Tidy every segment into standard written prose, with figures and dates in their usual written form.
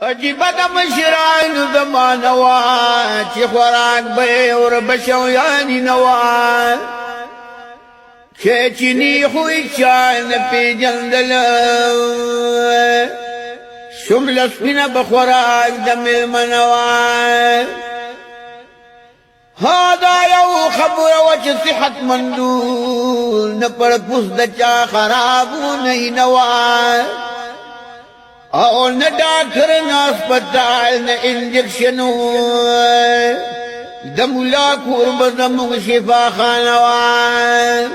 عجیبه د مشرانو زمانه وه چې خوراک به یې وربشویانې نه وه چې چیني خو یې چا نه پېژندله شمله سپینه به خوراک د مېلمنه وه ها دا یو خبره وه چې صحتمندو نه پړپوس د چا خرابونه یې نه وه او نه ډاکټر نه هسپتال نه انجکشن د ملا کور به زموږ شفاخانه وه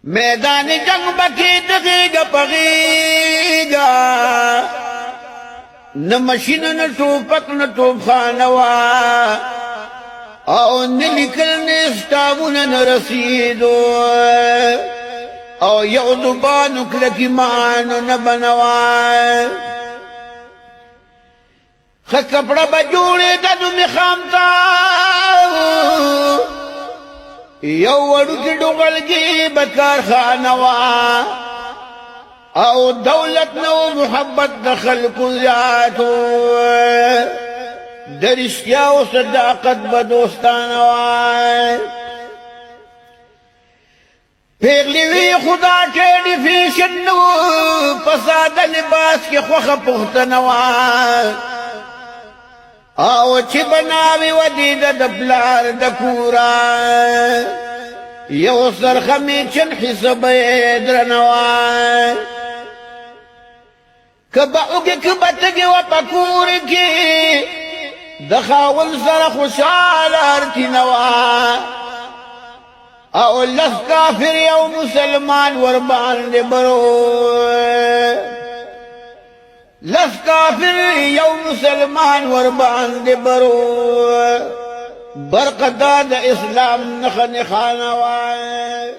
میدان جنگ بکې د غېږه په غېږه نه مشین نه ټوپک نه توپخانه وه او نه لیکل نه سټامونه نه رسېدو او یو زبانو کلکی مانو نبنوان خه کپڑا بجوڑی ددو مخامتا یو وڑو کی ڈوغلگی بکار خانوا او دولت نو محبت دخل کلیاتو درشتیا و صداقت بدوستانوان پیغلی وی خدا ٹیڈی فیشن نو پساد لباس کی خوخ پختنوان او چی بناوی ودید دپلار دکورا یو سرخمی چن حسب درنوان کبا اگی کبا تگی و پکور کی دخاول سر خوشحال ارتی نوان او لس کافر یو مسلمان وربان دے برو لس کافر یو مسلمان وربان دے برو برقداد اسلام نخن خانوائے